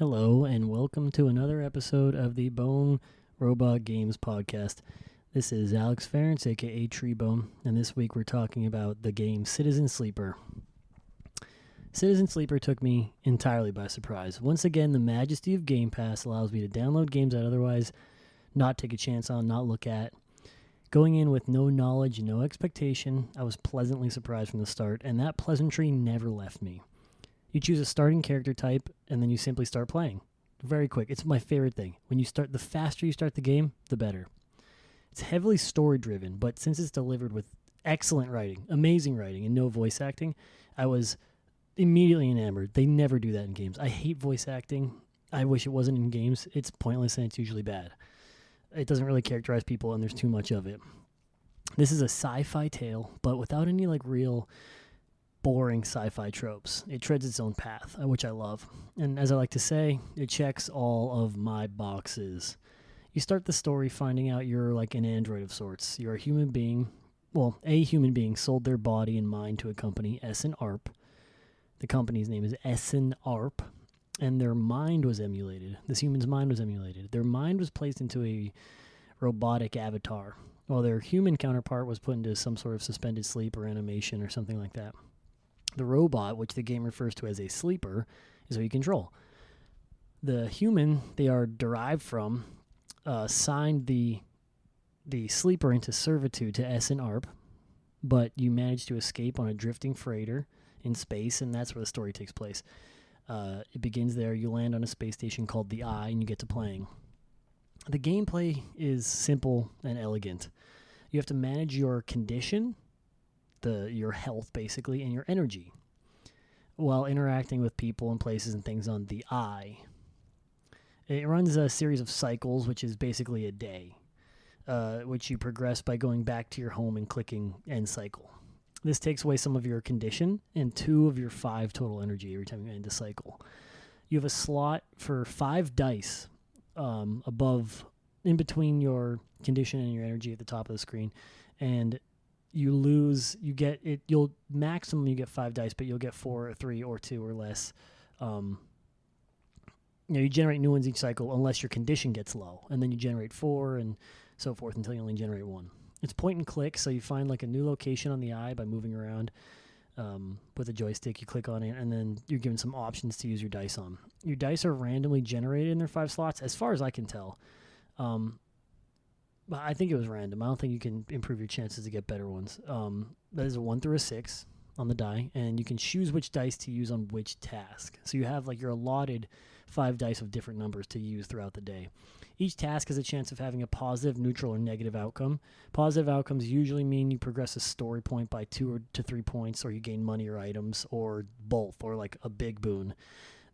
Hello, and welcome to another episode of the Bone Robot Games podcast. This is Alex Ference, aka Treebone, and this week we're talking about the game Citizen Sleeper. Citizen Sleeper took me entirely by surprise. Once again, the majesty of Game Pass allows me to download games I'd otherwise not take a chance on, not look at. Going in with no knowledge and no expectation, I was pleasantly surprised from the start, and that pleasantry never left me. You choose a starting character type, and then you simply start playing. Very quick. It's my favorite thing. The faster you start the game, the better. It's heavily story-driven, but since it's delivered with excellent writing, amazing writing, and no voice acting, I was immediately enamored. They never do that in games. I hate voice acting. I wish it wasn't in games. It's pointless, and it's usually bad. It doesn't really characterize people, and there's too much of it. This is a sci-fi tale, but without any real boring sci-fi tropes. It treads its own path, which I love. And as I like to say, it checks all of my boxes. You start the story finding out you're like an android of sorts. You're a human being. Well, a human being sold their body and mind to a company, Essen Arp. The company's name is Essen Arp. And their mind was emulated. This human's mind was emulated. Their mind was placed into a robotic avatar, while their human counterpart was put into some sort of suspended sleep or animation or something like that. The robot, which the game refers to as a sleeper, is who you control. The human they are derived from signed the sleeper into servitude to Essen Arp, but you manage to escape on a drifting freighter in space, and that's where the story takes place. It begins there. You land on a space station called the Eye, and you get to playing. The gameplay is simple and elegant. You have to manage your condition, your health basically, and your energy while interacting with people and places and things on the Eye. It runs a series of cycles, which is basically a day, which you progress by going back to your home and clicking end cycle. This takes away some of your condition and 2 of your 5 total energy every time you end a cycle. You have a slot for 5 dice in between your condition and your energy at the top of the screen, and you'll maximum you get 5 dice, but you'll get 4 or 3 or 2 or less. You generate new ones each cycle unless your condition gets low, and then you generate 4 and so forth until you only generate 1. It's point and click, so you find a new location on the Eye by moving around with a joystick. You click on it, and then you're given some options to use your dice on. Your dice are randomly generated in their 5 slots, as far as I can tell. I think it was random. I don't think you can improve your chances to get better ones. That is a 1 through a 6 on the die, and you can choose which dice to use on which task. So you have your allotted 5 dice of different numbers to use throughout the day. Each task has a chance of having a positive, neutral, or negative outcome. Positive outcomes usually mean you progress a story point by 2 to 3 points, or you gain money or items, or both, or a big boon.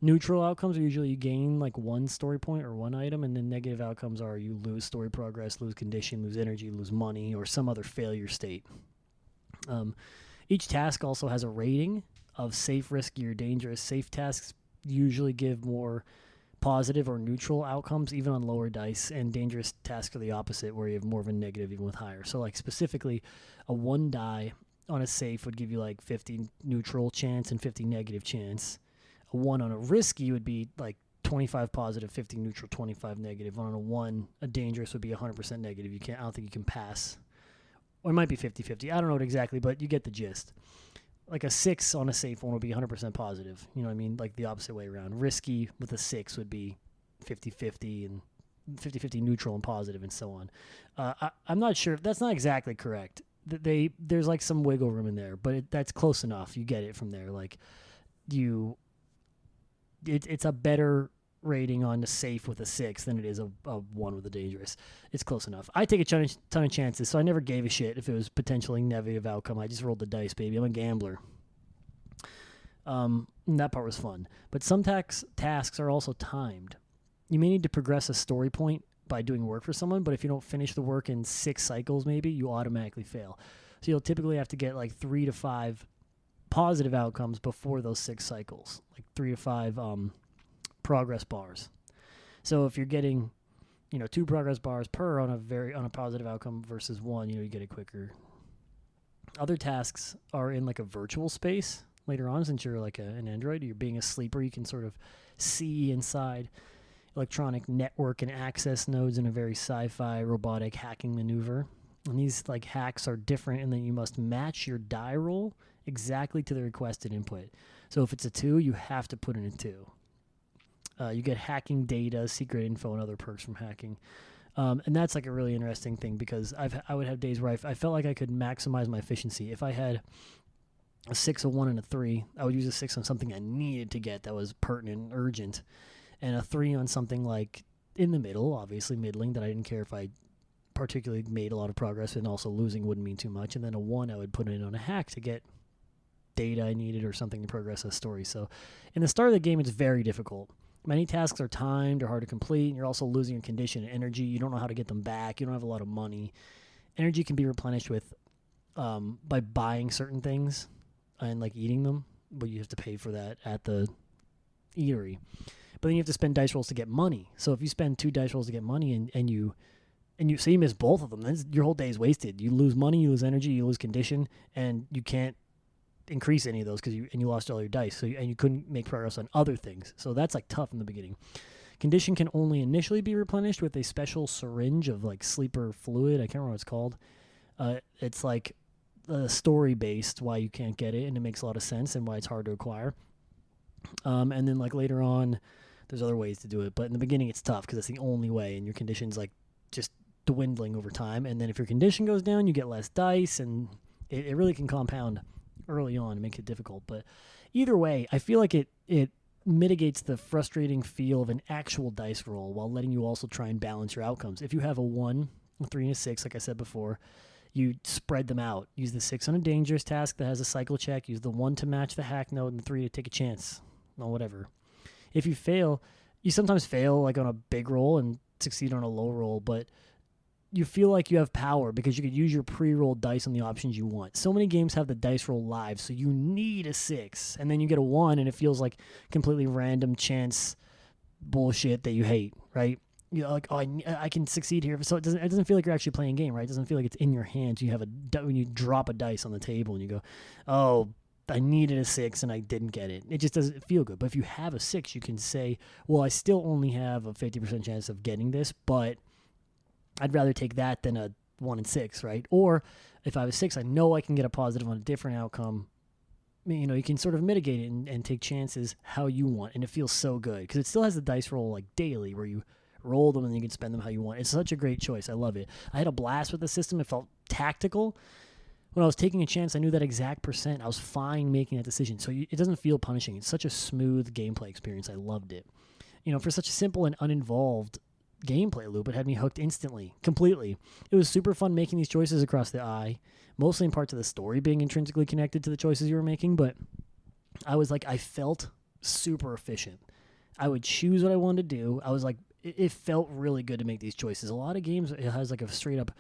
Neutral outcomes are usually you gain 1 story point or 1 item, and then negative outcomes are you lose story progress, lose condition, lose energy, lose money, or some other failure state. Each task also has a rating of safe, risky, or dangerous. Safe tasks usually give more positive or neutral outcomes, even on lower dice, and dangerous tasks are the opposite, where you have more of a negative even with higher. So specifically, a 1 die on a safe would give you 50 neutral chance and 50 negative chance. A 1 on a risky would be 25 positive, 50 neutral, 25 negative. On a 1, a dangerous would be 100% negative. I don't think you can pass. Or it might be 50-50. I don't know it exactly, but you get the gist. A 6 on a safe one would be 100% positive. You know what I mean? The opposite way around. Risky with a 6 would be 50-50 and 50-50 neutral and positive and so on. I'm not sure. That's not exactly correct. There's some wiggle room in there, but that's close enough. You get it from there. It's a better rating on the safe with a 6 than it is a 1 with a dangerous. It's close enough. I take a ton of chances, so I never gave a shit if it was potentially negative outcome. I just rolled the dice, baby. I'm a gambler. And that part was fun. But some tasks are also timed. You may need to progress a story point by doing work for someone, but if you don't finish the work in 6 cycles, maybe, you automatically fail. So you'll typically have to get 3 to 5 positive outcomes before those 6 cycles, 3 to 5 progress bars. So if you're getting 2 progress bars per on a positive outcome versus 1, you get it quicker. Other tasks are in a virtual space later on, since you're an android, you're being a sleeper, you can sort of see inside electronic network and access nodes in a very sci-fi robotic hacking maneuver. And these like hacks are different in that you must match your die roll exactly to the requested input. So if it's a 2, you have to put in a 2. You get hacking data, secret info, and other perks from hacking. And that's like a really interesting thing because I would have days where I felt like I could maximize my efficiency. If I had a 6, a 1, and a 3, I would use a 6 on something I needed to get that was pertinent and urgent, and a 3 on something like in the middle, obviously middling, that I didn't care if I particularly made a lot of progress, and also losing wouldn't mean too much. And then a 1 I would put in on a hack to get data I needed or something to progress a story. So in the start of the game, it's very difficult. Many tasks are timed or hard to complete, and you're also losing your condition and energy. You don't know how to get them back. You don't have a lot of money. Energy can be replenished with by buying certain things and like eating them, but you have to pay for that at the eatery. But then you have to spend dice rolls to get money. So if you spend 2 dice rolls to get money and you say you miss both of them, then your whole day is wasted. You lose money, you lose energy, you lose condition, and you can't increase any of those because you lost all your dice. So you couldn't make progress on other things. So that's like tough in the beginning. Condition can only initially be replenished with a special syringe of like sleeper fluid. I can't remember what it's called. It's like story based why you can't get it, and it makes a lot of sense and why it's hard to acquire. And then like later on, there's other ways to do it, but in the beginning it's tough because it's the only way, and your condition's like just dwindling over time. And then if your condition goes down, you get less dice, and it really can compound early on and make it difficult. But either way, I feel like it mitigates the frustrating feel of an actual dice roll while letting you also try and balance your outcomes. If you have a 1, a 3, and a 6, like I said before, you spread them out. Use the 6 on a dangerous task that has a cycle check. Use the 1 to match the hack node, and the 3 to take a chance on whatever. If you fail, you sometimes fail like on a big roll and succeed on a low roll, but you feel like you have power because you could use your pre-rolled dice on the options you want. So many games have the dice roll live, so you need a 6, and then you get a 1, and it feels like completely random chance bullshit that you hate, right? You're like, oh, I can succeed here. So it doesn't feel like you're actually playing a game, right? It doesn't feel like it's in your hands. You have when you drop a dice on the table and you go, oh, I needed a 6 and I didn't get it. It just doesn't feel good. But if you have a 6, you can say, well, I still only have a 50% chance of getting this, but I'd rather take that than a 1 and 6, right? Or if I have a 6, I know I can get a positive on a different outcome. You know, you can sort of mitigate it and take chances how you want, and it feels so good because it still has the dice roll like daily where you roll them and you can spend them how you want. It's such a great choice. I love it. I had a blast with the system. It felt tactical. When I was taking a chance, I knew that exact percent. I was fine making that decision. So it doesn't feel punishing. It's such a smooth gameplay experience. I loved it. You know, for such a simple and uninvolved gameplay loop, it had me hooked instantly, completely. It was super fun making these choices across the eye, mostly in part to the story being intrinsically connected to the choices you were making, but I felt super efficient. I would choose what I wanted to do. I was like, it felt really good to make these choices. A lot of games, it has like a straight up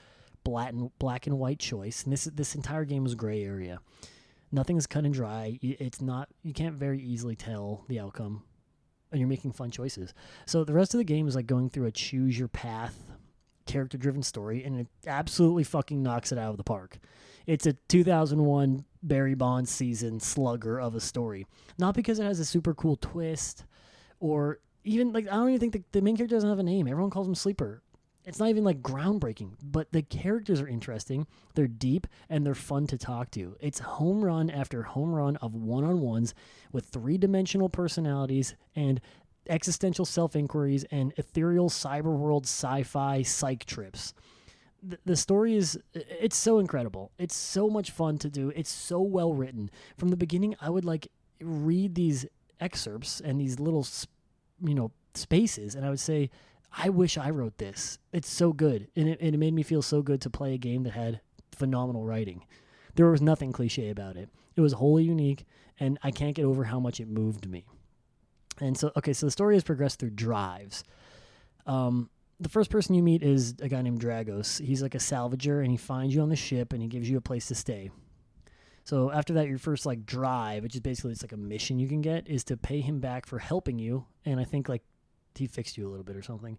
black and white choice, and this entire game was gray area. Nothing's cut and dry. It's not, you can't very easily tell the outcome, and you're making fun choices. So the rest of the game is like going through a choose your path, character driven story, and it absolutely fucking knocks it out of the park. It's a 2001 Barry Bonds season slugger of a story. Not because it has a super cool twist, or even like, I don't even think the main character doesn't have a name. Everyone calls him Sleeper. It's not even like groundbreaking, but the characters are interesting, they're deep, and they're fun to talk to. It's home run after home run of one-on-ones with 3-dimensional personalities and existential self-inquiries and ethereal cyber world sci-fi psych trips. The story it's so incredible. It's so much fun to do. It's so well written. From the beginning, I would like read these excerpts and these little, spaces, and I would say, I wish I wrote this. It's so good. And it made me feel so good to play a game that had phenomenal writing. There was nothing cliche about it. It was wholly unique, and I can't get over how much it moved me. And so the story has progressed through drives. The first person you meet is a guy named Dragos. He's like a salvager, and he finds you on the ship, and he gives you a place to stay. So after that, your first like drive, which is basically it's like a mission you can get, is to pay him back for helping you. And I think like he fixed you a little bit or something.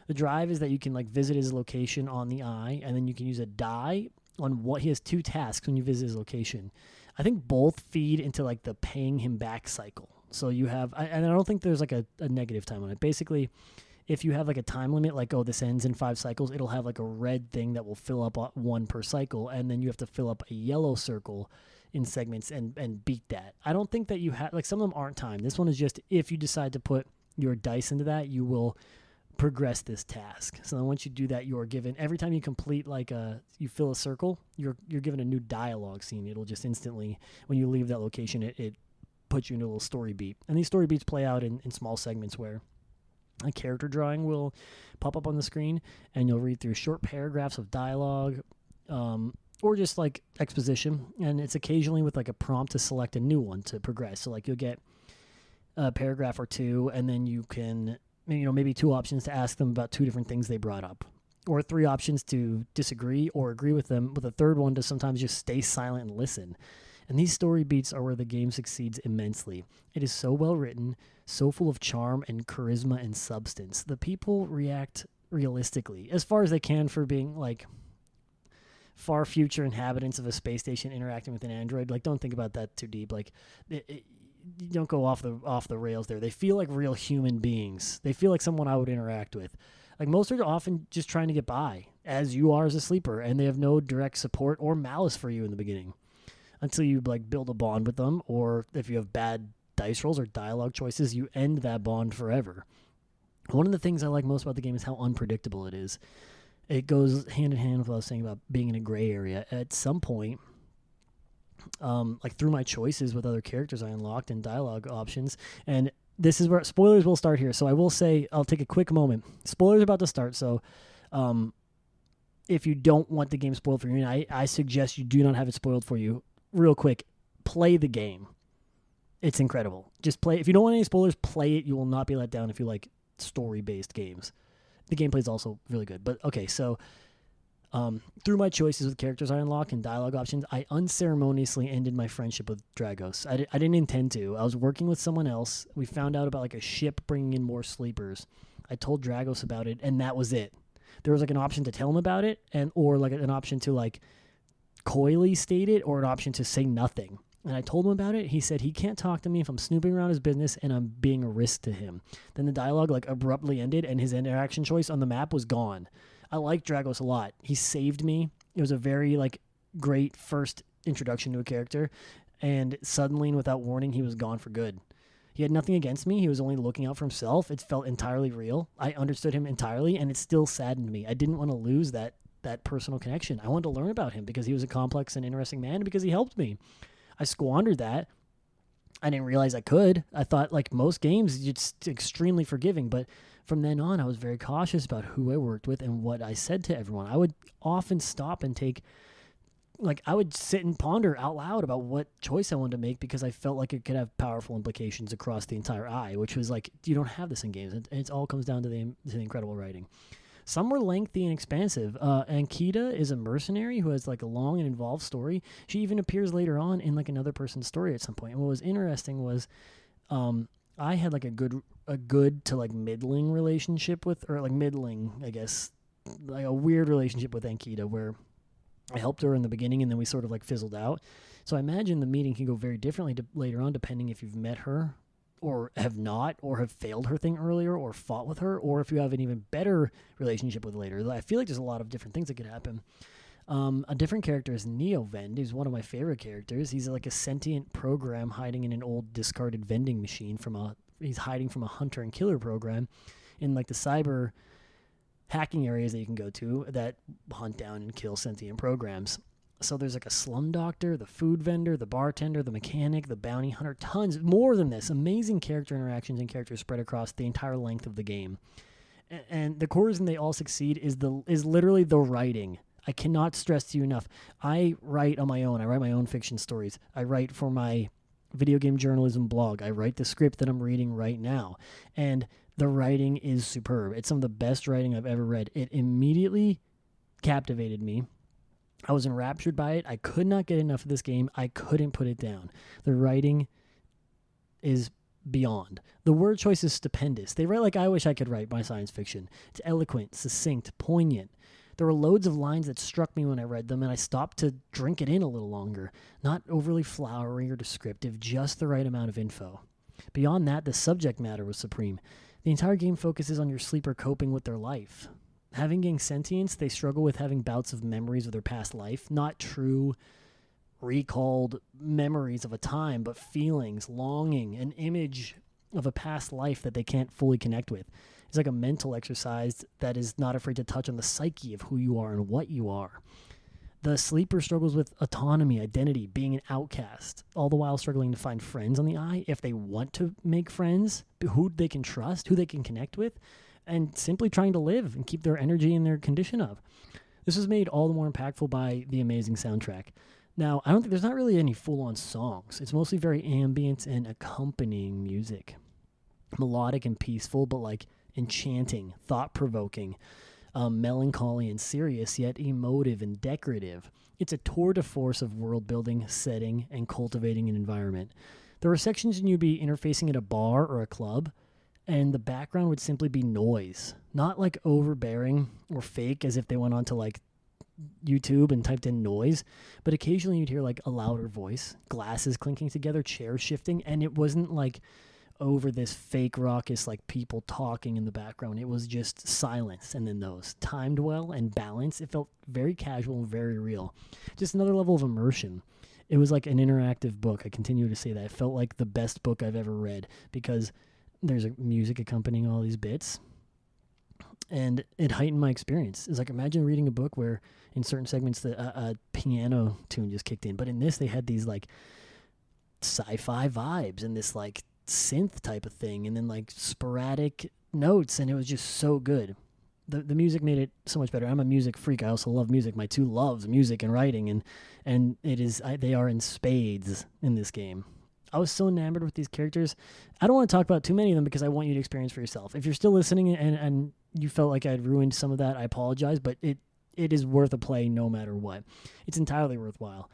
The drive is that you can like visit his location on the eye, and then you can use a die on what he has 2 tasks when you visit his location. I think both feed into like the paying him back cycle. So you have, and I don't think there's like a negative time on it. Basically, if you have like a time limit, like, oh, this ends in 5 cycles, it'll have like a red thing that will fill up 1 per cycle, and then you have to fill up a yellow circle in segments and beat that. I don't think that you have, like, some of them aren't timed. This one is just, if you decide to put your dice into that, you will progress this task. So then once you do that, you are given, every time you complete like you fill a circle, you're given a new dialogue scene. It'll just instantly, when you leave that location, it puts you into a little story beat. And these story beats play out in small segments where a character drawing will pop up on the screen, and you'll read through short paragraphs of dialogue, or just like exposition, and it's occasionally with like a prompt to select a new one to progress. So like you'll get a paragraph or 2, and then you can, maybe 2 options to ask them about 2 different things they brought up, or 3 options to disagree or agree with them, with a 3rd one to sometimes just stay silent and listen. And these story beats are where the game succeeds immensely. It is so well written, so full of charm and charisma and substance. The people react realistically, as far as they can, for being like far future inhabitants of a space station interacting with an android. Like, don't think about that too deep. Like, you don't go off the rails there. They feel like real human beings. They feel like someone I would interact with. Like, most are often just trying to get by, as you are as a sleeper, and they have no direct support or malice for you in the beginning, until you like build a bond with them, or if you have bad dice rolls or dialogue choices, you end that bond forever. One of the things I like most about the game is how unpredictable it is. It goes hand in hand with what I was saying about being in a gray area. At some point, like through my choices with other characters I unlocked and dialogue options, and this is where spoilers will start here. So I will say, I'll take a quick moment. Spoilers are about to start, so if you don't want the game spoiled for you, and I suggest you do not have it spoiled for you, real quick, play the game. It's incredible. Just play. If you don't want any spoilers, play it. You will not be let down if you like story-based games. The gameplay is also really good. But okay, so through my choices with characters I unlocked and dialogue options, I unceremoniously ended my friendship with Dragos. I didn't intend to. I was working with someone else. We found out about like a ship bringing in more sleepers. I told Dragos about it, and that was it. There was like an option to tell him about it, or like an option to like coyly state it, or an option to say nothing. And I told him about it. He said he can't talk to me if I'm snooping around his business and I'm being a risk to him. Then the dialogue like abruptly ended, and his interaction choice on the map was gone. I like Dragos a lot. He saved me. It was a very like great first introduction to a character, and suddenly and without warning, he was gone for good. He had nothing against me. He was only looking out for himself. It felt entirely real. I understood him entirely, and it still saddened me. I didn't want to lose that personal connection. I wanted to learn about him because he was a complex and interesting man, and because he helped me. I squandered that. I didn't realize I could. I thought, like most games, it's extremely forgiving, but from then on, I was very cautious about who I worked with and what I said to everyone. I would often stop and I would sit and ponder out loud about what choice I wanted to make, because I felt like it could have powerful implications across the entire eye, which was like, you don't have this in games. It all comes down to the incredible writing. Some were lengthy and expansive. Ankita is a mercenary who has like a long and involved story. She even appears later on in like another person's story at some point. And what was interesting was I had like a good to like middling relationship with, or like middling, I guess, like a weird relationship with Ankita, where I helped her in the beginning and then we sort of like fizzled out. So I imagine the meeting can go very differently later on, depending if you've met her or have not, or have failed her thing earlier, or fought with her, or if you have an even better relationship with later. I feel like there's a lot of different things that could happen. A different character is Neovend, who's one of my favorite characters. He's like a sentient program hiding in an old discarded vending machine he's hiding from a hunter and killer program in like the cyber hacking areas that you can go to that hunt down and kill sentient programs. So there's like a slum doctor, the food vendor, the bartender, the mechanic, the bounty hunter, tons more than this. Amazing character interactions and characters spread across the entire length of the game. And the core reason they all succeed is literally the writing. I cannot stress to you enough. I write on my own. I write my own fiction stories. I write for my video game journalism blog. I write the script that I'm reading right now. And the writing is superb. It's some of the best writing I've ever read. It immediately captivated me. I was enraptured by it. I could not get enough of this game. I couldn't put it down. The writing is beyond. The word choice is stupendous. They write like I wish I could write my science fiction. It's eloquent, succinct, poignant. There were loads of lines that struck me when I read them, and I stopped to drink it in a little longer. Not overly flowery or descriptive, just the right amount of info. Beyond that, the subject matter was supreme. The entire game focuses on your sleeper coping with their life. Having gained sentience, they struggle with having bouts of memories of their past life, not true recalled memories of a time, but feelings, longing, an image of a past life that they can't fully connect with. It's like a mental exercise that is not afraid to touch on the psyche of who you are and what you are. The sleeper struggles with autonomy, identity, being an outcast, all the while struggling to find friends on the eye, if they want to make friends, who they can trust, who they can connect with, and simply trying to live and keep their energy and their condition up. This was made all the more impactful by the amazing soundtrack. Now, I don't think there's not really any full-on songs. It's mostly very ambient and accompanying music. Melodic and peaceful, but like enchanting, thought-provoking, melancholy and serious, yet emotive and decorative. It's a tour de force of world-building, setting, and cultivating an environment. There were sections you'd be interfacing at a bar or a club, and the background would simply be noise. Not like overbearing or fake as if they went on to like YouTube and typed in noise, but occasionally you'd hear like a louder voice, glasses clinking together, chairs shifting, and it wasn't like over this fake raucous like people talking in the background. It was just silence, and then those timed well and balanced. It felt very casual and very real. Just another level of immersion. It was like an interactive book. I continue to say that. It felt like the best book I've ever read because there's a music accompanying all these bits. And it heightened my experience. It's like, imagine reading a book where in certain segments a piano tune just kicked in. But in this, they had these like sci-fi vibes and this like synth type of thing. And then like sporadic notes. And it was just so good. The music made it so much better. I'm a music freak. I also love music. My two loves, music and writing. And it is they are in spades in this game. I was so enamored with these characters. I don't want to talk about too many of them because I want you to experience for yourself. If you're still listening and you felt like I'd ruined some of that, I apologize, but it is worth a play no matter what. It's entirely worthwhile.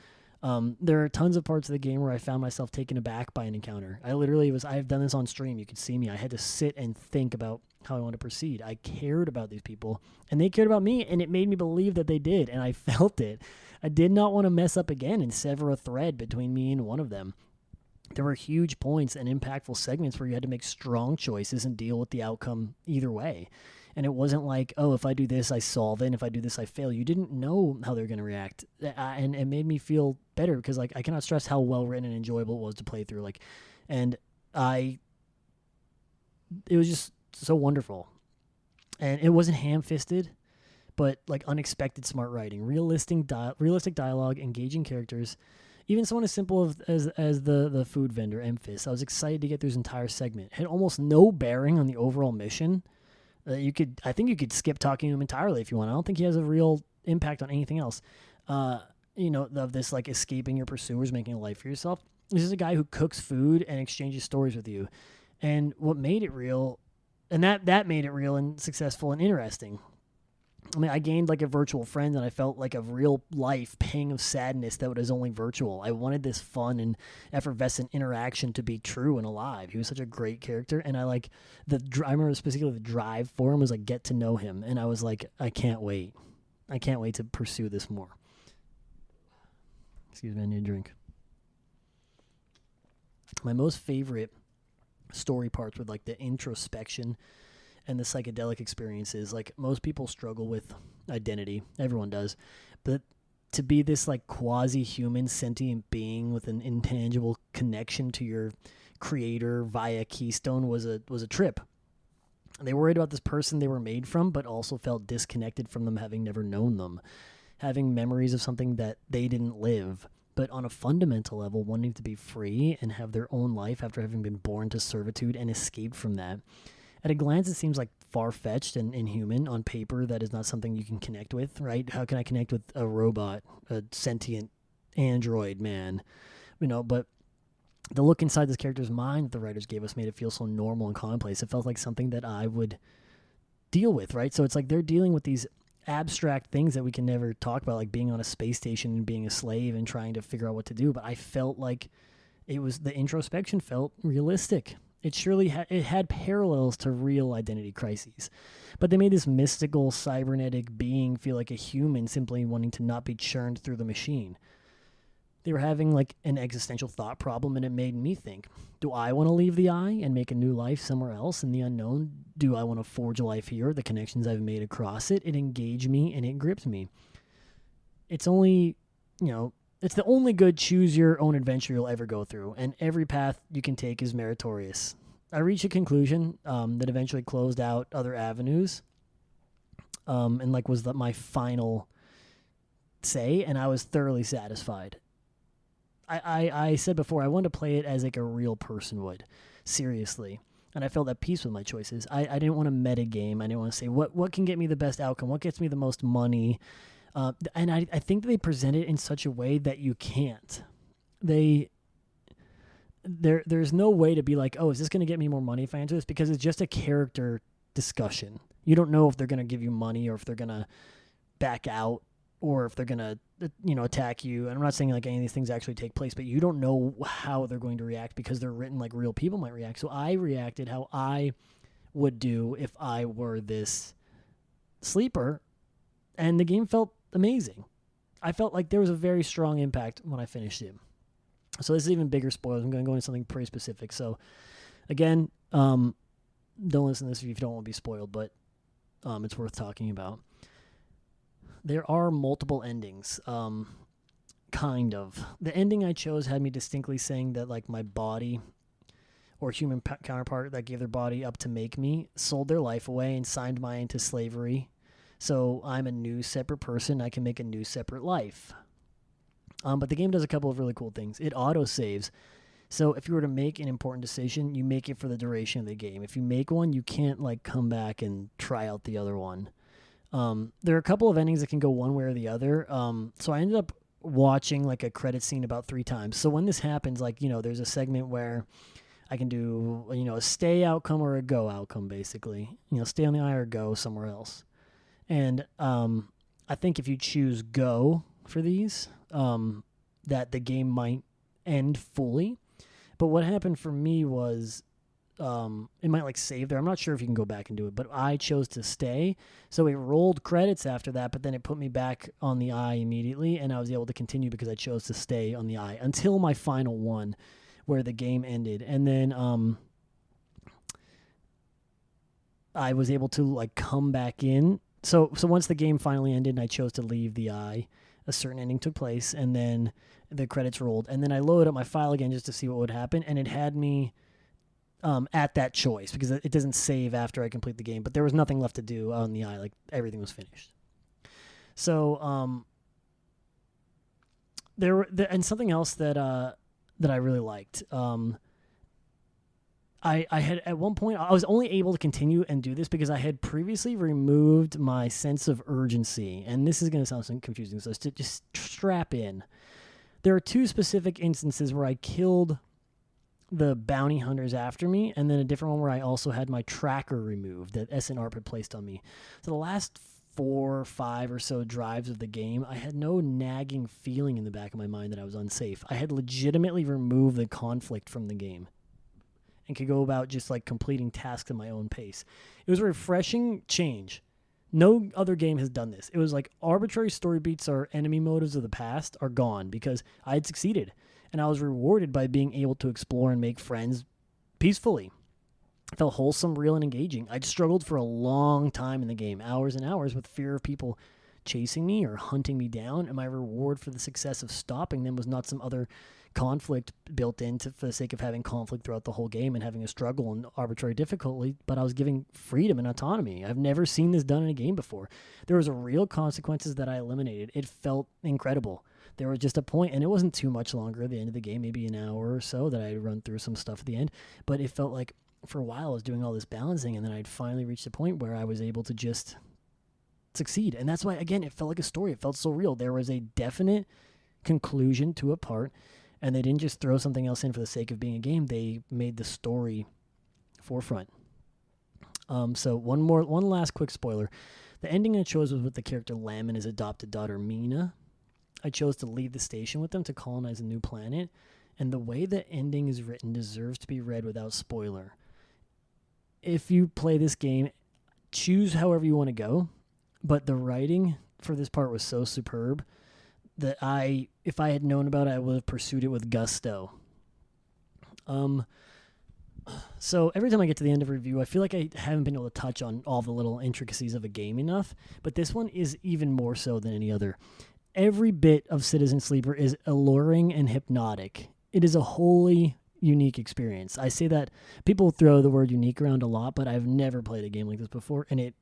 There are tons of parts of the game where I found myself taken aback by an encounter. I've done this on stream. You could see me. I had to sit and think about how I want to proceed. I cared about these people, and they cared about me, and it made me believe that they did, and I felt it. I did not want to mess up again and sever a thread between me and one of them. There were huge points and impactful segments where you had to make strong choices and deal with the outcome either way. And it wasn't like, oh, if I do this, I solve it, and if I do this, I fail. You didn't know how they're going to react. And it made me feel better because, like, I cannot stress how well-written and enjoyable it was to play through. It was just so wonderful. And it wasn't ham-fisted, but, like, unexpected smart writing. Realistic dialogue, engaging characters. Even someone as simple as the food vendor, Memphis. I was excited to get through his entire segment. It had almost no bearing on the overall mission. I think you could skip talking to him entirely if you want. I don't think he has a real impact on anything else. Of this like escaping your pursuers, making a life for yourself. This is a guy who cooks food and exchanges stories with you. And what made it real, and that made it real and successful and interesting. I mean, I gained like a virtual friend, and I felt like a real life pang of sadness that was only virtual. I wanted this fun and effervescent interaction to be true and alive. He was such a great character, and I remember specifically the drive for him was like get to know him, and I was like, I can't wait to pursue this more. Excuse me, I need a drink. My most favorite story parts were like the introspection and the psychedelic experiences. Like, most people struggle with identity. Everyone does. But to be this like quasi-human sentient being with an intangible connection to your creator via Keystone was a trip. They worried about this person they were made from, but also felt disconnected from them, having never known them, having memories of something that they didn't live, but on a fundamental level wanting to be free and have their own life after having been born to servitude and escaped from that. At a glance, it seems like far-fetched and inhuman. On paper, that is not something you can connect with, right? How can I connect with a robot, a sentient android man? But the look inside this character's mind that the writers gave us made it feel so normal and commonplace. It felt like something that I would deal with, right? So it's like they're dealing with these abstract things that we can never talk about, like being on a space station and being a slave and trying to figure out what to do. But I felt like the introspection felt realistic. It surely it had parallels to real identity crises. But they made this mystical cybernetic being feel like a human simply wanting to not be churned through the machine. They were having like an existential thought problem, and it made me think, do I want to leave the eye and make a new life somewhere else in the unknown? Do I want to forge a life here? The connections I've made across it engaged me and it gripped me. It's only, it's the only good choose your own adventure you'll ever go through, and every path you can take is meritorious. I reached a conclusion that eventually closed out other avenues, and like was my final say, and I was thoroughly satisfied. I said before I wanted to play it as like a real person would, seriously, and I felt at peace with my choices. I didn't want to meta game. I didn't want to say what can get me the best outcome, what gets me the most money, and I think they present it in such a way that you can't. There's no way to be like, oh, is this going to get me more money if I enter this? Because it's just a character discussion. You don't know if they're going to give you money or if they're going to back out or if they're going to, attack you. And I'm not saying like any of these things actually take place, but you don't know how they're going to react because they're written like real people might react. So I reacted how I would do if I were this sleeper, and the game felt amazing. I felt like there was a very strong impact when I finished it. So this is even bigger spoilers. I'm going to go into something pretty specific. So again, don't listen to this if you don't want to be spoiled, but it's worth talking about. There are multiple endings, kind of. The ending I chose had me distinctly saying that like my body or human counterpart that gave their body up to make me sold their life away and signed mine into slavery. So I'm a new separate person. I can make a new separate life. But the game does a couple of really cool things. It auto-saves. So if you were to make an important decision, you make it for the duration of the game. If you make one, you can't like come back and try out the other one. There are a couple of endings that can go one way or the other. So I ended up watching like a credit scene about 3 times. So when this happens, like, there's a segment where I can do, a stay outcome or a go outcome, basically. Stay on the eye or go somewhere else. And I think if you choose go for these, that the game might end fully. But what happened for me was it might like save there. I'm not sure if you can go back and do it, but I chose to stay. So it rolled credits after that, but then it put me back on the eye immediately, and I was able to continue because I chose to stay on the eye until my final one where the game ended. And then I was able to like come back in. So once the game finally ended and I chose to leave the eye, a certain ending took place, and then the credits rolled. And then I loaded up my file again just to see what would happen, and it had me at that choice because it doesn't save after I complete the game. But there was nothing left to do on the eye. Like, everything was finished. So and something else that I really liked. I had at one point, I was only able to continue and do this because I had previously removed my sense of urgency. And this is going to sound confusing, so just strap in. There are 2 specific instances where I killed the bounty hunters after me, and then a different one where I also had my tracker removed that SNRP had placed on me. So the last 4 or 5 or so drives of the game, I had no nagging feeling in the back of my mind that I was unsafe. I had legitimately removed the conflict from the game and could go about just like completing tasks at my own pace. It was a refreshing change. No other game has done this. It was like arbitrary story beats or enemy motives of the past are gone because I had succeeded, and I was rewarded by being able to explore and make friends peacefully. It felt wholesome, real, and engaging. I'd struggled for a long time in the game, hours and hours, with fear of people chasing me or hunting me down, and my reward for the success of stopping them was not some other conflict built in for the sake of having conflict throughout the whole game and having a struggle and arbitrary difficulty, but I was giving freedom and autonomy. I've never seen this done in a game before. There was real consequences that I eliminated. It felt incredible. There was just a point, and it wasn't too much longer at the end of the game, maybe an hour or so, that I had run through some stuff at the end, but it felt like for a while I was doing all this balancing, and then I'd finally reached a point where I was able to just succeed. And that's why, again, it felt like a story. It felt so real. There was a definite conclusion to a part, and they didn't just throw something else in for the sake of being a game. They made the story forefront. So one last quick spoiler. The ending I chose was with the character Lam and his adopted daughter Mina. I chose to leave the station with them to colonize a new planet, and the way the ending is written deserves to be read without spoiler. If you play this game, choose however you want to go, but the writing for this part was so superb that if I had known about it, I would have pursued it with gusto. So every time I get to the end of a review, I feel like I haven't been able to touch on all the little intricacies of a game enough, but this one is even more so than any other. Every bit of Citizen Sleeper is alluring and hypnotic. It is a wholly unique experience. I say that people throw the word unique around a lot, but I've never played a game like this before, and it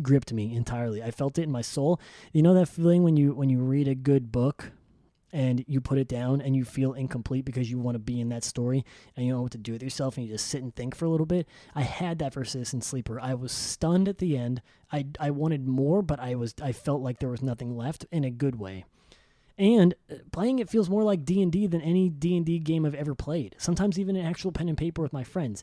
gripped me entirely. I felt it in my soul. You know that feeling when you read a good book and you put it down and you feel incomplete because you want to be in that story and you don't know what to do with yourself and you just sit and think for a little bit? I had that for Citizen Sleeper. I was stunned at the end. I wanted more, but I felt like there was nothing left in a good way. And playing it feels more like D&D than any D&D game I've ever played. Sometimes even an actual pen and paper with my friends.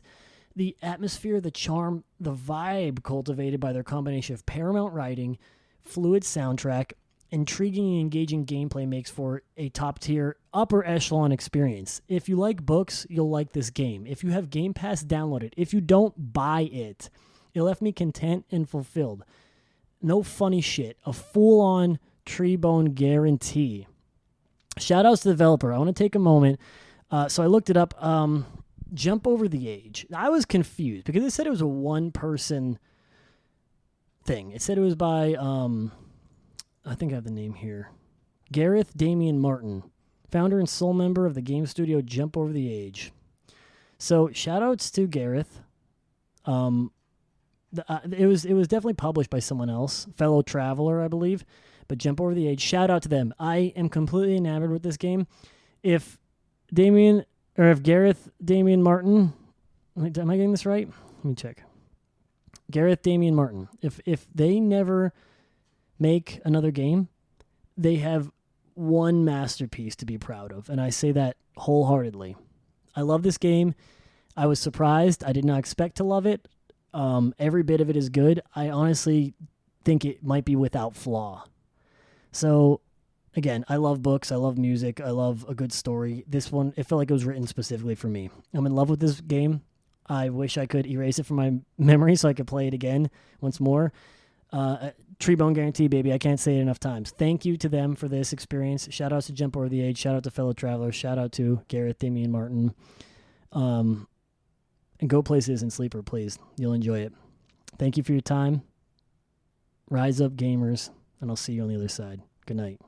The atmosphere, the charm, the vibe cultivated by their combination of paramount writing, fluid soundtrack, intriguing and engaging gameplay makes for a top-tier, upper echelon experience. If you like books, you'll like this game. If you have Game Pass, download it. If you don't, buy it. It left me content and fulfilled. No funny shit. A full-on tree-bone guarantee. Shout-outs to the developer. I want to take a moment. So I looked it up. Jump Over the Age. I was confused because it said it was a one-person thing. It said it was by... I think I have the name here. Gareth Damian Martin, founder and sole member of the game studio Jump Over the Age. So shout-outs to Gareth. It was definitely published by someone else, Fellow Traveler, I believe. But Jump Over the Age, shout out to them. I am completely enamored with this game. If Gareth Damian Martin, am I getting this right? Let me check. Gareth Damian Martin. If they never make another game, they have one masterpiece to be proud of, and I say that wholeheartedly. I love this game. I was surprised. I did not expect to love it. Every bit of it is good. I honestly think it might be without flaw. So, again, I love books. I love music. I love a good story. This one, it felt like it was written specifically for me. I'm in love with this game. I wish I could erase it from my memory so I could play it again once more. Tree Bone Guarantee, baby. I can't say it enough times. Thank you to them for this experience. Shout out to Jump Over the Age. Shout out to Fellow Travelers. Shout out to Gareth Damian Martin. And go play Citizen Sleeper, please. You'll enjoy it. Thank you for your time. Rise up, gamers, and I'll see you on the other side. Good night.